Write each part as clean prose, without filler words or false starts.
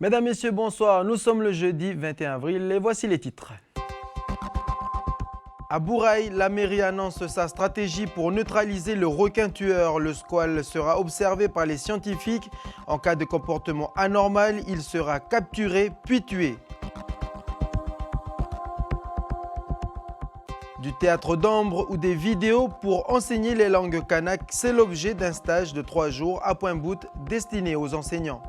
Mesdames, Messieurs, bonsoir. Nous sommes le jeudi 21 avril et voici les titres. À Bourail, la mairie annonce sa stratégie pour neutraliser le requin tueur. Le squale sera observé par les scientifiques. En cas de comportement anormal, il sera capturé puis tué. Du théâtre d'ombre ou des vidéos pour enseigner les langues kanak, c'est l'objet d'un stage de 3 jours à Pointe-Boute destiné aux enseignants.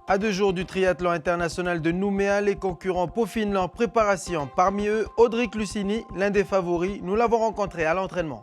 À 2 jours du triathlon international de Nouméa, les concurrents peaufinent leur préparation. Parmi eux, Audric Lucini, l'un des favoris. Nous l'avons rencontré à l'entraînement.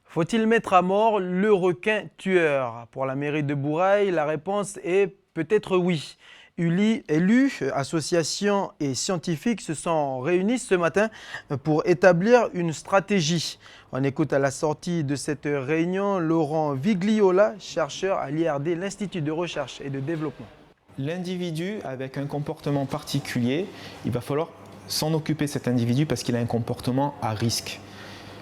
Faut-il mettre à mort le requin tueur? Pour la mairie de Bourail, la réponse est peut-être oui. Élus, associations et scientifiques se sont réunis ce matin pour établir une stratégie. On écoute à la sortie de cette réunion Laurent Vigliola, chercheur à l'IRD, l'Institut de recherche et de développement. L'individu avec un comportement particulier, il va falloir s'en occuper cet individu parce qu'il a un comportement à risque.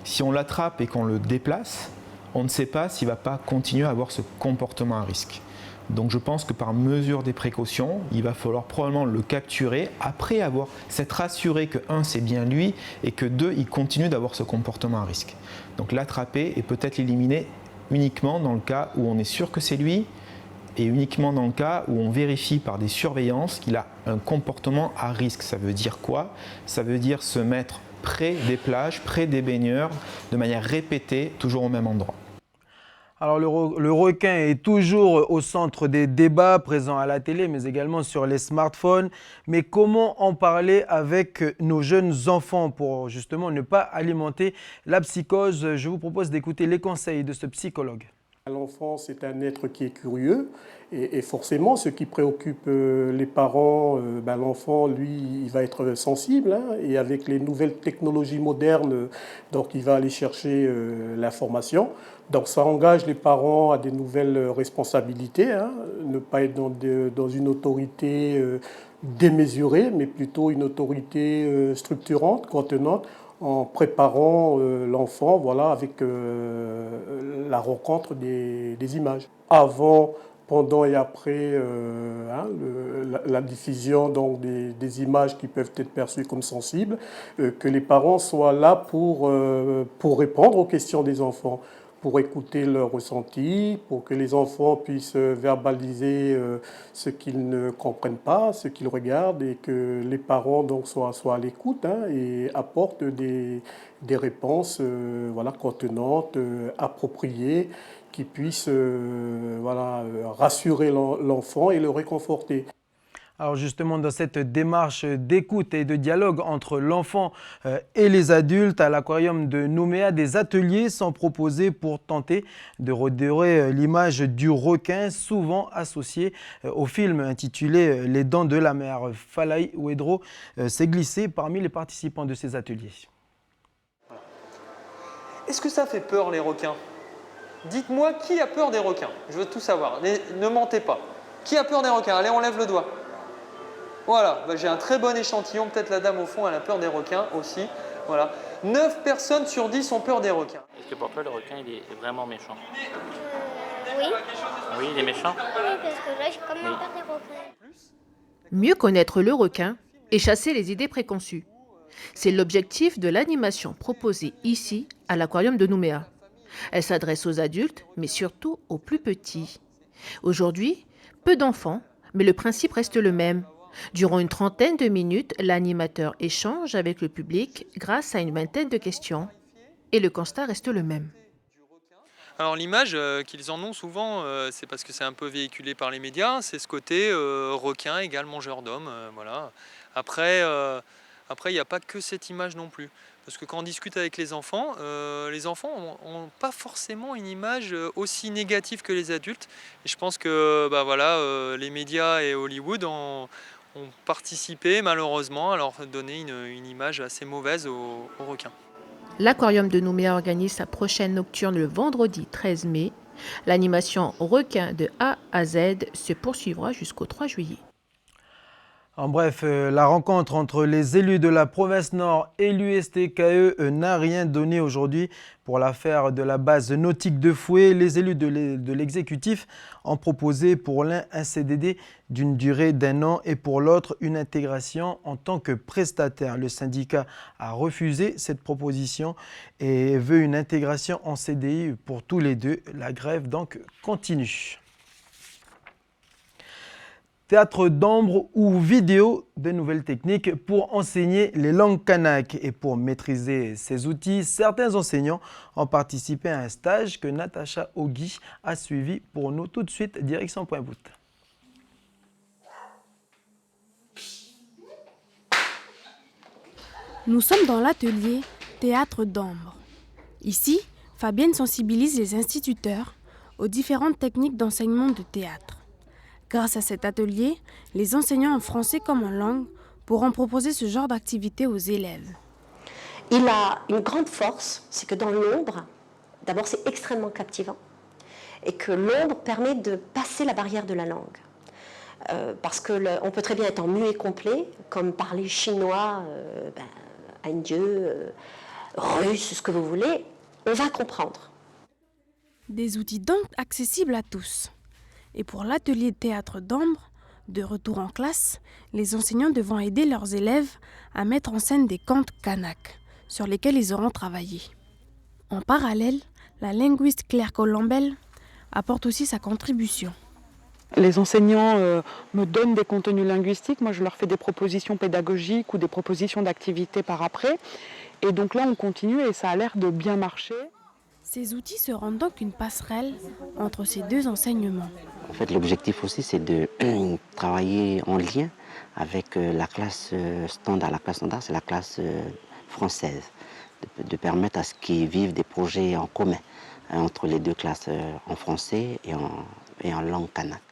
Si on l'attrape et qu'on le déplace, on ne sait pas s'il ne va pas continuer à avoir ce comportement à risque. Donc je pense que par mesure des précautions, il va falloir probablement le capturer après s'être rassuré que 1, c'est bien lui et que 2, il continue d'avoir ce comportement à risque. Donc l'attraper et peut-être l'éliminer uniquement dans le cas où on est sûr que c'est lui et uniquement dans le cas où on vérifie par des surveillances qu'il a un comportement à risque. Ça veut dire quoi? Ça veut dire se mettre près des plages, près des baigneurs, de manière répétée, toujours au même endroit. Alors le requin est toujours au centre des débats présents à la télé, mais également sur les smartphones. Mais comment en parler avec nos jeunes enfants pour justement ne pas alimenter la psychose? Je vous propose d'écouter les conseils de ce psychologue. L'enfant, c'est un être qui est curieux et forcément, ce qui préoccupe les parents, l'enfant, lui, il va être sensible et avec les nouvelles technologies modernes, donc il va aller chercher l'information. Donc ça engage les parents à des nouvelles responsabilités, ne pas être dans une autorité démesurée, mais plutôt une autorité structurante, contenante, en préparant l'enfant avec la rencontre des images. Avant, pendant et après la diffusion donc, des images qui peuvent être perçues comme sensibles, que les parents soient là pour répondre aux questions des enfants, pour écouter leurs ressentis, pour que les enfants puissent verbaliser ce qu'ils ne comprennent pas, ce qu'ils regardent, et que les parents donc, soient à l'écoute et apportent des réponses contenantes, appropriées, qui puissent rassurer l'enfant et le réconforter. Alors justement, dans cette démarche d'écoute et de dialogue entre l'enfant et les adultes, à l'aquarium de Nouméa, des ateliers sont proposés pour tenter de redorer l'image du requin, souvent associé au film intitulé Les Dents de la Mer. Falaï Ouedro s'est glissé parmi les participants de ces ateliers. Est-ce que ça fait peur les requins? Dites-moi qui a peur des requins? Je veux tout savoir. Ne mentez pas. Qui a peur des requins? Allez, on lève le doigt. Voilà, j'ai un très bon échantillon. Peut-être la dame au fond, elle a peur des requins aussi. Voilà. 9 personnes sur 10 ont peur des requins. Est-ce que pour toi, le requin, il est vraiment méchant? Oui. Oui, il est méchant? Oui, parce que là, j'ai quand même peur des requins. Mieux connaître le requin et chasser les idées préconçues. C'est l'objectif de l'animation proposée ici, à l'aquarium de Nouméa. Elle s'adresse aux adultes, mais surtout aux plus petits. Aujourd'hui, peu d'enfants, mais le principe reste le même. Durant une trentaine de minutes, l'animateur échange avec le public grâce à une vingtaine de questions. Et le constat reste le même. Alors l'image qu'ils en ont souvent, c'est parce que c'est un peu véhiculé par les médias, c'est ce côté requin égale mangeur d'hommes. Voilà. Après, il n'y a pas que cette image non plus. Parce que quand on discute avec les enfants n'ont pas forcément une image aussi négative que les adultes. Et je pense que les médias et Hollywood ont participé malheureusement à leur donner une image assez mauvaise aux requins. L'aquarium de Nouméa organise sa prochaine nocturne le vendredi 13 mai. L'animation requin de A à Z se poursuivra jusqu'au 3 juillet. En bref, la rencontre entre les élus de la province Nord et l'USTKE n'a rien donné aujourd'hui. Pour l'affaire de la base nautique de Foué, les élus de l'exécutif ont proposé pour l'un un CDD d'une durée d'1 an et pour l'autre une intégration en tant que prestataire. Le syndicat a refusé cette proposition et veut une intégration en CDI pour tous les deux. La grève donc continue. Théâtre d'ombre ou vidéo, de nouvelles techniques pour enseigner les langues kanak. Et pour maîtriser ces outils, certains enseignants ont participé à un stage que Natacha Ogui a suivi pour nous. Tout de suite, direction Point Bout. Nous sommes dans l'atelier Théâtre d'ombre. Ici, Fabienne sensibilise les instituteurs aux différentes techniques d'enseignement de théâtre. Grâce à cet atelier, les enseignants en français comme en langue pourront proposer ce genre d'activité aux élèves. Il a une grande force, c'est que dans l'ombre, d'abord c'est extrêmement captivant, et que l'ombre permet de passer la barrière de la langue. Parce qu'on peut très bien être en muet complet, comme parler chinois, indien, russe, ce que vous voulez, on va comprendre. Des outils donc accessibles à tous. Et pour l'atelier Théâtre d'ombre, de retour en classe, les enseignants devront aider leurs élèves à mettre en scène des contes kanak, sur lesquels ils auront travaillé. En parallèle, la linguiste Claire Colombel apporte aussi sa contribution. Les enseignants me donnent des contenus linguistiques, moi je leur fais des propositions pédagogiques ou des propositions d'activités par après. Et donc là on continue et ça a l'air de bien marcher. Ces outils seront donc une passerelle entre ces deux enseignements. En fait, l'objectif aussi, c'est de travailler en lien avec la classe standard. La classe standard, c'est la classe française. De permettre à ce qu'ils vivent des projets en commun entre les deux classes en français et en langue kanak.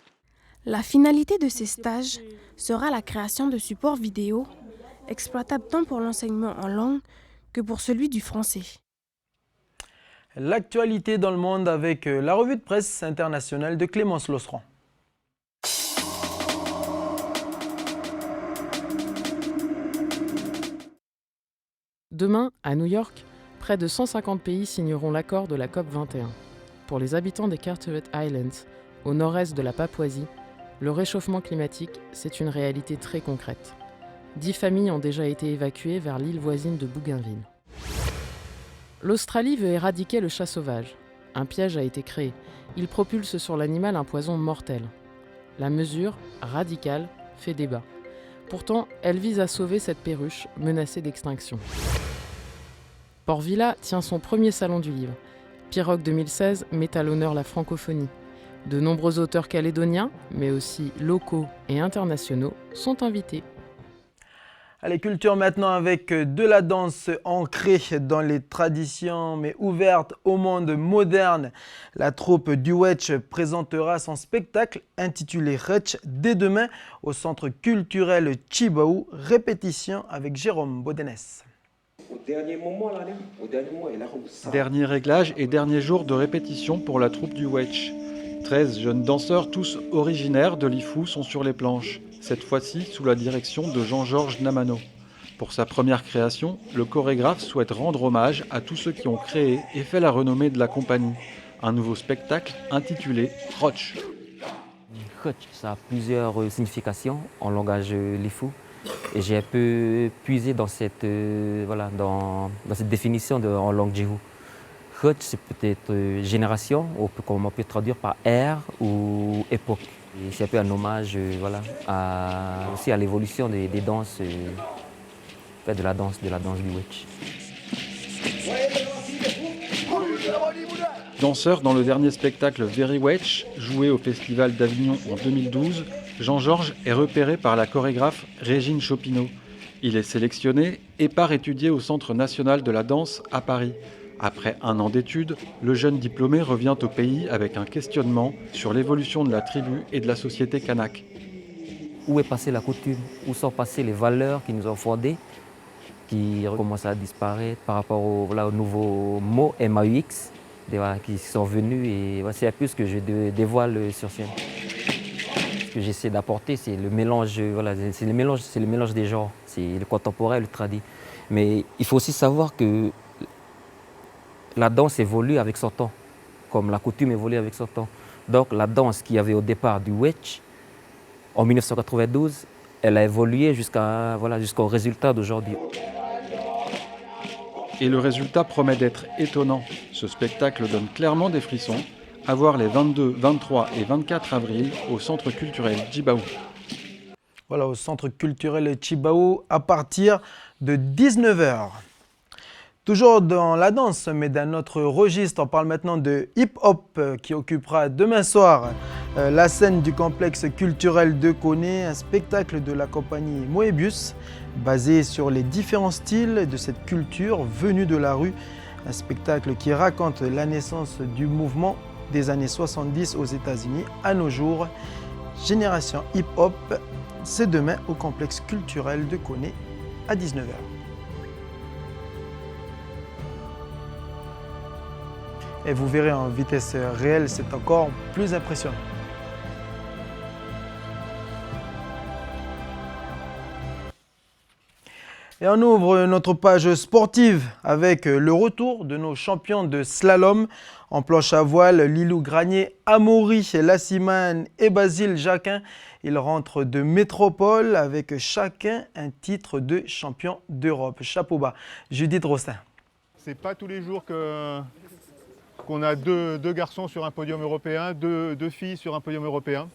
La finalité de ces stages sera la création de supports vidéo, exploitables tant pour l'enseignement en langue que pour celui du français. L'actualité dans le monde avec la revue de presse internationale de Clémence Losserand. Demain, à New York, près de 150 pays signeront l'accord de la COP21. Pour les habitants des Carteret Islands, au nord-est de la Papouasie, le réchauffement climatique, c'est une réalité très concrète. 10 familles ont déjà été évacuées vers l'île voisine de Bougainville. L'Australie veut éradiquer le chat sauvage. Un piège a été créé. Il propulse sur l'animal un poison mortel. La mesure, radicale, fait débat. Pourtant, elle vise à sauver cette perruche menacée d'extinction. Port Vila tient son premier salon du livre. Pirogue 2016 met à l'honneur la francophonie. De nombreux auteurs calédoniens, mais aussi locaux et internationaux, sont invités. Allez, culture maintenant avec de la danse ancrée dans les traditions mais ouverte au monde moderne. La troupe du Wetch présentera son spectacle intitulé Rutsch dès demain au centre culturel Chibaou. Répétition avec Jérôme Bodenès. Dernier réglage et dernier jour de répétition pour la troupe du Wetch. 13 jeunes danseurs, tous originaires de Lifou, sont sur les planches. Cette fois-ci sous la direction de Jean-Georges Namano. Pour sa première création, le chorégraphe souhaite rendre hommage à tous ceux qui ont créé et fait la renommée de la compagnie. Un nouveau spectacle intitulé Rutsch. Rutsch, ça a plusieurs significations en langage Lifou. Et j'ai un peu puisé dans cette, dans cette définition en langue Djihou. Rutsch, c'est peut-être génération, ou comme on peut traduire par ère ou époque. C'est un peu un hommage aussi à l'évolution des danses, de la danse du Wetch. Danseur dans le dernier spectacle Very Wetch, joué au Festival d'Avignon en 2012, Jean-Georges est repéré par la chorégraphe Régine Chopineau. Il est sélectionné et part étudier au Centre national de la danse à Paris. Après 1 an d'études, le jeune diplômé revient au pays avec un questionnement sur l'évolution de la tribu et de la société kanak. Où est passée la coutume? Où sont passées les valeurs qui nous ont fondées, qui commencent à disparaître par rapport aux nouveaux mots MAUX qui sont venus, et c'est un peu ce que je dévoile sur scène. que j'essaie d'apporter, c'est le mélange, voilà, c'est le mélange des genres, c'est le contemporain et le tradi. Mais il faut aussi savoir que la danse évolue avec son temps, comme la coutume évolue avec son temps. Donc la danse qu'il y avait au départ du wedge, en 1992, elle a évolué jusqu'au résultat d'aujourd'hui. Et le résultat promet d'être étonnant. Ce spectacle donne clairement des frissons. À voir les 22, 23 et 24 avril au Centre culturel Djibaou. Voilà, au Centre culturel Djibaou à partir de 19h. Toujours dans la danse, mais d'un autre registre, on parle maintenant de hip-hop qui occupera demain soir la scène du complexe culturel de Koné, un spectacle de la compagnie Moebius, basé sur les différents styles de cette culture venue de la rue. Un spectacle qui raconte la naissance du mouvement des années 70 aux États-Unis à nos jours. Génération hip-hop, c'est demain au complexe culturel de Koné à 19h. Et vous verrez en vitesse réelle, c'est encore plus impressionnant. Et on ouvre notre page sportive avec le retour de nos champions de slalom en planche à voile, Lilou Granier, Amaury Lassimane et Basile Jacquin. Ils rentrent de métropole avec chacun un titre de champion d'Europe. Chapeau bas. Judith Rostin. C'est pas tous les jours qu'on a deux garçons sur un podium européen, deux filles sur un podium européen.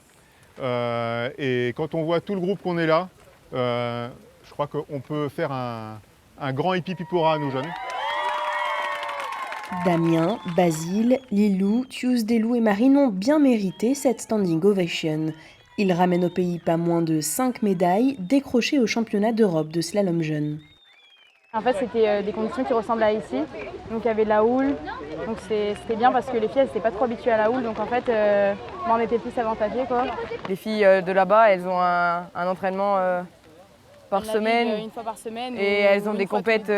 Et quand on voit tout le groupe qu'on est là, je crois qu'on peut faire un grand hippipipora à nos jeunes. Damien, Basile, Lilou, Tuesdaylou et Marine ont bien mérité cette standing ovation. Ils ramènent au pays pas moins de 5 médailles décrochées au championnat d'Europe de slalom jeune. En fait, c'était des conditions qui ressemblent à ici. Donc il y avait de la houle. Donc c'était bien parce que les filles, elles n'étaient pas trop habituées à la houle. Donc en fait, on était plus avantagées, quoi. Les filles de là-bas, elles ont un entraînement par semaine. Une fois par semaine. Et elles ont des compètes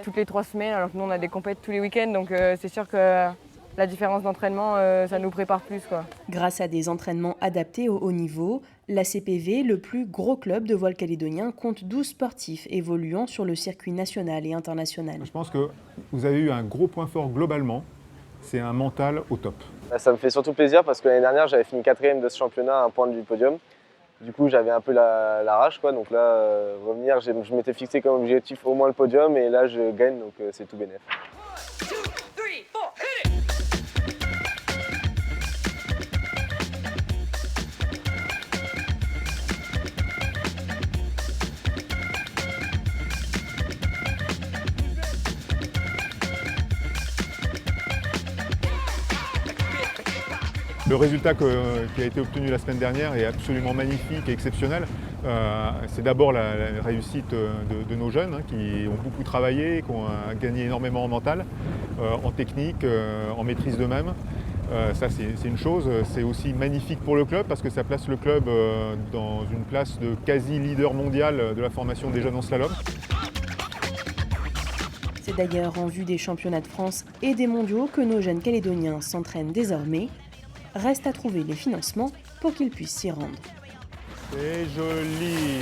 toutes les 3 semaines, alors que nous, on a des compètes tous les week-ends. Donc c'est sûr que la différence d'entraînement, ça nous prépare plus, quoi. Grâce à des entraînements adaptés au haut niveau, la CPV, le plus gros club de voile calédonien, compte 12 sportifs évoluant sur le circuit national et international. Je pense que vous avez eu un gros point fort globalement, c'est un mental au top. Ça me fait surtout plaisir parce que l'année dernière, j'avais fini 4e de ce championnat à un point du podium. Du coup, j'avais un peu la rage, quoi. Donc là, revenir, je m'étais fixé comme objectif au moins le podium et là, je gagne, donc c'est tout bénef. Le résultat qui a été obtenu la semaine dernière est absolument magnifique et exceptionnel. C'est d'abord la réussite de nos jeunes qui ont beaucoup travaillé, qui ont gagné énormément en mental, en technique, en maîtrise d'eux-mêmes. Ça, c'est une chose. C'est aussi magnifique pour le club parce que ça place le club dans une place de quasi-leader mondial de la formation des jeunes en slalom. C'est d'ailleurs en vue des championnats de France et des mondiaux que nos jeunes calédoniens s'entraînent désormais. Reste à trouver les financements pour qu'ils puissent s'y rendre. C'est joli.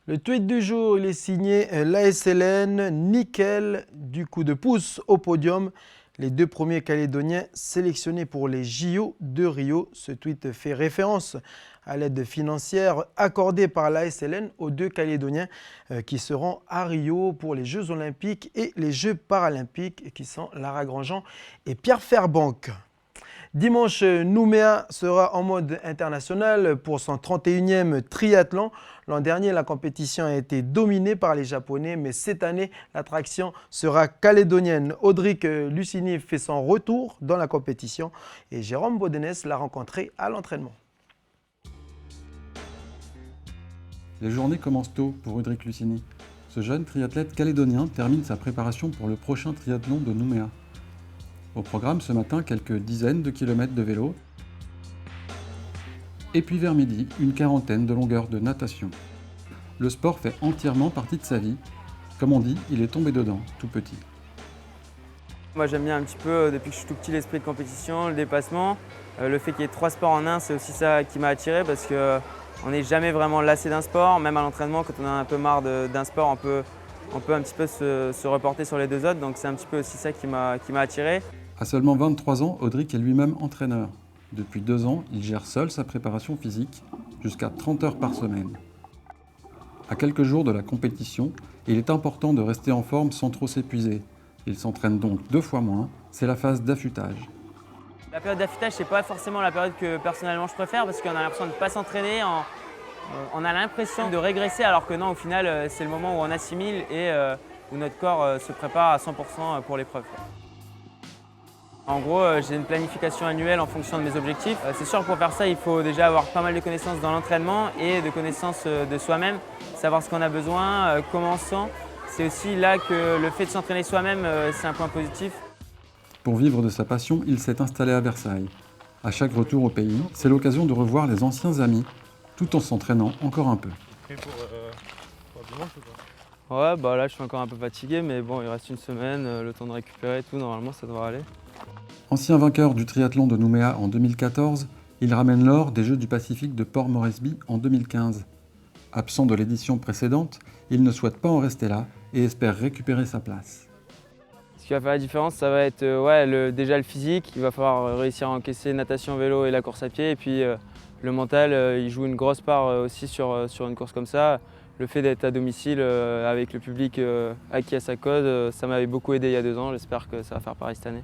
Le tweet du jour, il est signé l'ASLN, nickel du coup de pouce au podium. Les 2 premiers Calédoniens sélectionnés pour les JO de Rio. Ce tweet fait référence à l'aide financière accordée par l'ASLN aux 2 Calédoniens qui seront à Rio pour les Jeux Olympiques et les Jeux Paralympiques qui sont Lara Grandjean et Pierre Fairbank. Dimanche, Nouméa sera en mode international pour son 31e triathlon. L'an dernier, la compétition a été dominée par les Japonais, mais cette année, l'attraction sera calédonienne. Audric Lucini fait son retour dans la compétition et Jérôme Baudenès l'a rencontré à l'entraînement. Les journées commencent tôt pour Audric Lucini. Ce jeune triathlète calédonien termine sa préparation pour le prochain triathlon de Nouméa. Au programme ce matin, quelques dizaines de kilomètres de vélo. Et puis vers midi, une quarantaine de longueurs de natation. Le sport fait entièrement partie de sa vie. Comme on dit, il est tombé dedans, tout petit. Moi j'aime bien un petit peu, depuis que je suis tout petit, l'esprit de compétition, le dépassement. Le fait qu'il y ait 3 sports en un, c'est aussi ça qui m'a attiré parce qu'on n'est jamais vraiment lassé d'un sport. Même à l'entraînement, quand on a un peu marre d'un sport, on peut un petit peu se reporter sur les 2 autres. Donc c'est un petit peu aussi ça qui m'a attiré. À seulement 23 ans, Audric est lui-même entraîneur. Depuis 2 ans, il gère seul sa préparation physique, jusqu'à 30 heures par semaine. À quelques jours de la compétition, il est important de rester en forme sans trop s'épuiser. Il s'entraîne donc 2 fois moins, c'est la phase d'affûtage. La période d'affûtage, c'est pas forcément la période que personnellement je préfère parce qu'on a l'impression de ne pas s'entraîner, on a l'impression de régresser alors que non, au final, c'est le moment où on assimile et où notre corps se prépare à 100% pour l'épreuve. En gros, j'ai une planification annuelle en fonction de mes objectifs. C'est sûr que pour faire ça, il faut déjà avoir pas mal de connaissances dans l'entraînement et de connaissances de soi-même, savoir ce qu'on a besoin, comment on se sent. C'est aussi là que le fait de s'entraîner soi-même, c'est un point positif. Pour vivre de sa passion, il s'est installé à Versailles. À chaque retour au pays, c'est l'occasion de revoir les anciens amis, tout en s'entraînant encore un peu. Et pour dimanche ou pas ? Ouais, bah là je suis encore un peu fatigué, mais bon, il reste une semaine, le temps de récupérer et tout, normalement ça devrait aller. Ancien vainqueur du triathlon de Nouméa en 2014, il ramène l'or des Jeux du Pacifique de Port Moresby en 2015. Absent de l'édition précédente, il ne souhaite pas en rester là et espère récupérer sa place. Ce qui va faire la différence, ça va être déjà le physique. Il va falloir réussir à encaisser natation, vélo et la course à pied. Et puis le mental, il joue une grosse part aussi sur une course comme ça. Le fait d'être à domicile avec le public acquis à sa cause, ça m'avait beaucoup aidé il y a 2 ans. J'espère que ça va faire pareil cette année.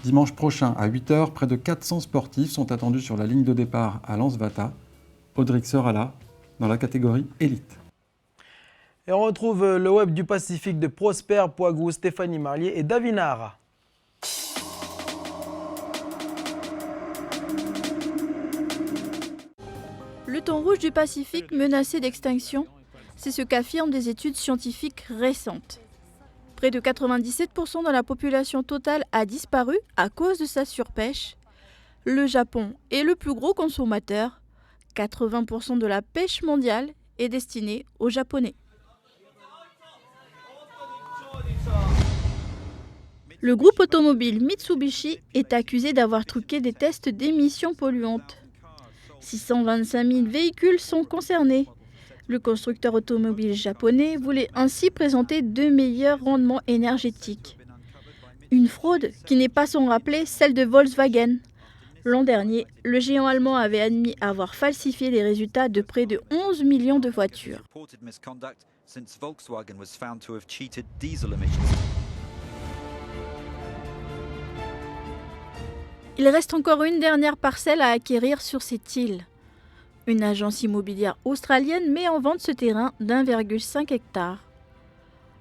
Dimanche prochain à 8 h, près de 400 sportifs sont attendus sur la ligne de départ à Lens-Vata. Audric sera là, dans la catégorie élite. Et on retrouve le web du Pacifique de Prosper Poigrou, Stéphanie Marlier et Davinara. Le thon rouge du Pacifique menacé d'extinction, c'est ce qu'affirment des études scientifiques récentes. Près de 97% de la population totale a disparu à cause de sa surpêche. Le Japon est le plus gros consommateur. 80% de la pêche mondiale est destinée aux Japonais. Le groupe automobile Mitsubishi est accusé d'avoir truqué des tests d'émissions polluantes. 625 000 véhicules sont concernés. Le constructeur automobile japonais voulait ainsi présenter de meilleurs rendements énergétiques. Une fraude qui n'est pas sans rappeler celle de Volkswagen. L'an dernier, le géant allemand avait admis avoir falsifié les résultats de près de 11 millions de voitures. Il reste encore une dernière parcelle à acquérir sur cette île. Une agence immobilière australienne met en vente ce terrain d'1,5 hectare.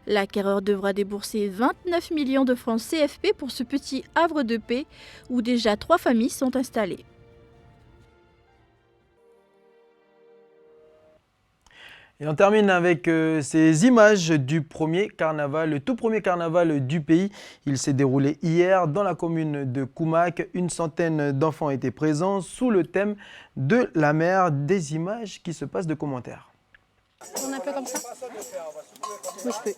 L'acquéreur devra débourser 29 millions de francs CFP pour ce petit havre de paix où déjà 3 familles sont installées. Et on termine avec ces images du premier carnaval, le tout premier carnaval du pays. Il s'est déroulé hier dans la commune de Koumak. Une centaine d'enfants étaient présents sous le thème de la mer. Des images qui se passent de commentaires. On a un peu comme ça ? Oui, je peux.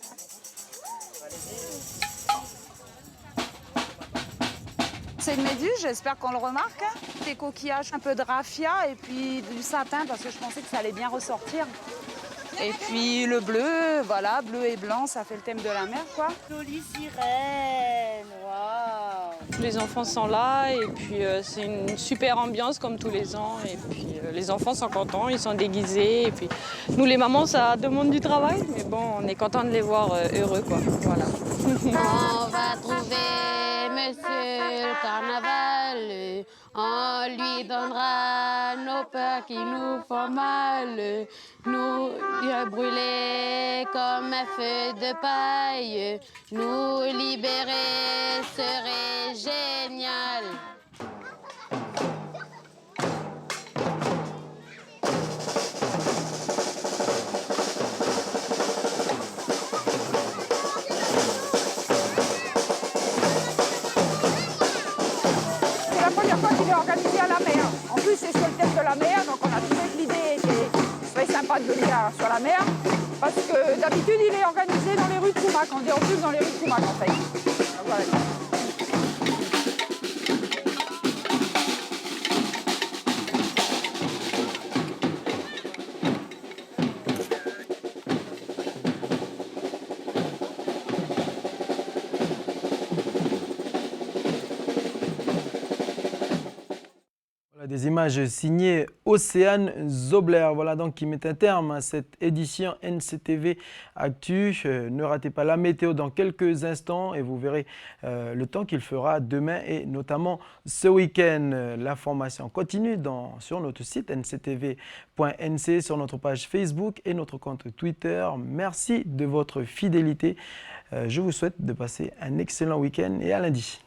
C'est une méduse, j'espère qu'on le remarque. Des coquillages, un peu de raffia et puis du satin parce que je pensais que ça allait bien ressortir. Et puis le bleu, voilà, bleu et blanc, ça fait le thème de la mer, quoi. Jolie sirène, waouh! Les enfants sont là et puis c'est une super ambiance comme tous les ans. Et puis les enfants sont contents, ils sont déguisés. Et puis nous les mamans, ça demande du travail, mais bon, on est content de les voir heureux, quoi. Voilà. On va trouver Monsieur le Carnaval, on lui donnera nos peurs qui nous font mal. Nous brûler comme un feu de paille, nous libérer serait génial. C'est la première fois qu'il est organisé à la mer. En plus, c'est sur le thème de la mer, donc on a trouvé que l'idée était sympa de venir sur la mer, parce que d'habitude il est organisé dans les rues de Koumak, on dit en plus dans les rues de Koumak en fait. Voilà. images signées Océane Zobler. Voilà donc qui met un terme à cette édition NCTV Actu. Ne ratez pas la météo dans quelques instants et vous verrez le temps qu'il fera demain et notamment ce week-end. L'information continue sur notre site nctv.nc, sur notre page Facebook et notre compte Twitter. Merci de votre fidélité. Je vous souhaite de passer un excellent week-end et à lundi.